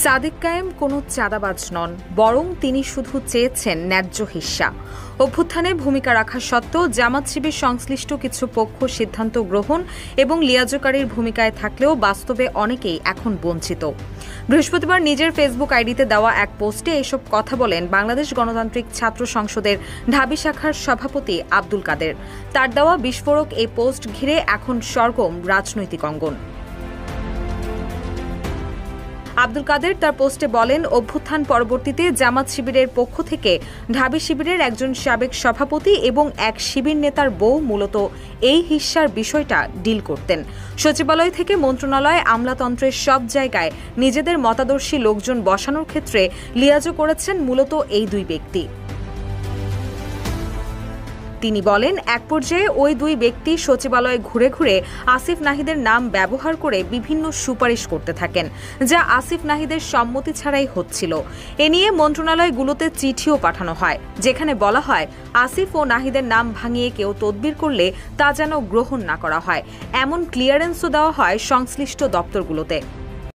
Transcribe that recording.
সাদিক কায়েম কোনো চাঁদাবাজ নন, বরং তিনি শুধু চেয়েছেন ন্যায্য হিস্সা। অভ্যুত্থানে ভূমিকা রাখা সত্ত্বেও জামাত শিবির সংশ্লিষ্ট কিছু পক্ষ সিদ্ধান্ত গ্রহণ এবং লিয়াজোকারীর ভূমিকায় থাকলেও বাস্তবে অনেকেই এখন বঞ্চিত। বৃহস্পতিবার নিজের ফেসবুক আইডিতে দেওয়া এক পোস্টে এসব কথা বলেন বাংলাদেশ গণতান্ত্রিক ছাত্র সংসদের ঢাবি শাখার সভাপতি আব্দুল কাদের। তার দেওয়া বিস্ফোরক এই পোস্ট ঘিরে এখন সরগরম রাজনৈতিক অঙ্গন। আব্দুল কাদের তার পোস্টে বলেন, অভ্যুত্থান পরবর্তীতে জামাত শিবিরের পক্ষ থেকে ঢাবি শিবিরের একজন সাবেক সভাপতি এবং এক শিবির নেতার বউ মূলত এই হিস্যার বিষয়টা ডিল করতেন। সচিবালয় থেকে মন্ত্রণালয় আমলাতন্ত্রের সব জায়গায় নিজেদের মতাদর্শী লোকজন বসানোর ক্ষেত্রে লিয়াজো করেছেন মূলত এই দুই ব্যক্তি। তিনি বলেন, এক পর্যায়ে ওই দুই ব্যক্তি সচিবালয়ে ঘুরে ঘুরে আসিফ নাহিদের নাম ব্যবহার করে বিভিন্ন সুপারিশ করতে থাকেন, যা আসিফ নাহিদের সম্মতি ছাড়াই হচ্ছিল। এ নিয়ে মন্ত্রণালয়গুলোতে চিঠিও পাঠানো হয়, যেখানে বলা হয় আসিফ ও নাহিদের নাম ভাঙিয়ে কেউ তদবির করলে তা যেন গ্রহণ না করা হয়, এমন ক্লিয়ারেন্সও দেওয়া হয় সংশ্লিষ্ট দপ্তরগুলোতে।